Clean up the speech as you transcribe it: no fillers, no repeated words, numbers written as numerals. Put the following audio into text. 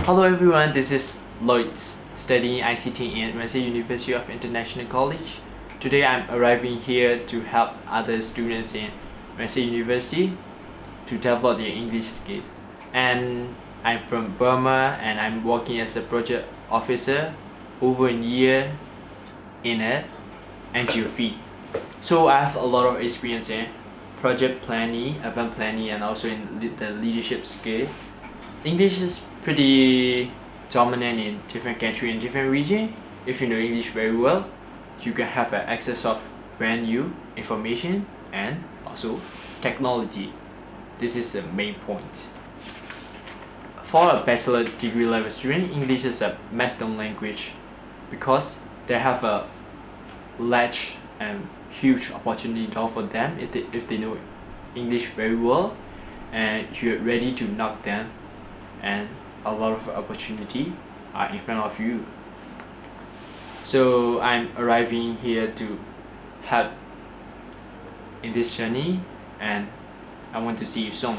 Hello everyone, this is Lloyds, studying ICT in Rangsit University of International College. Today I'm arriving here to help other students in Rangsit University to develop their English skills. And I'm from Burma and I'm working as a project officer over a year in it and geography. So I have a lot of experience in project planning, event planning, and also in the leadership skill. English is pretty dominant in different countries and different regions. If you know English very well, you can have access of brand new information and also technology. This is the main point. For a bachelor degree level student, English is a master language because they have a large and huge opportunity door for them if they know English very well and you're ready to knock them, and a lot of opportunity are in front of you. So I'm arriving here to help in this journey and I want to see you soon.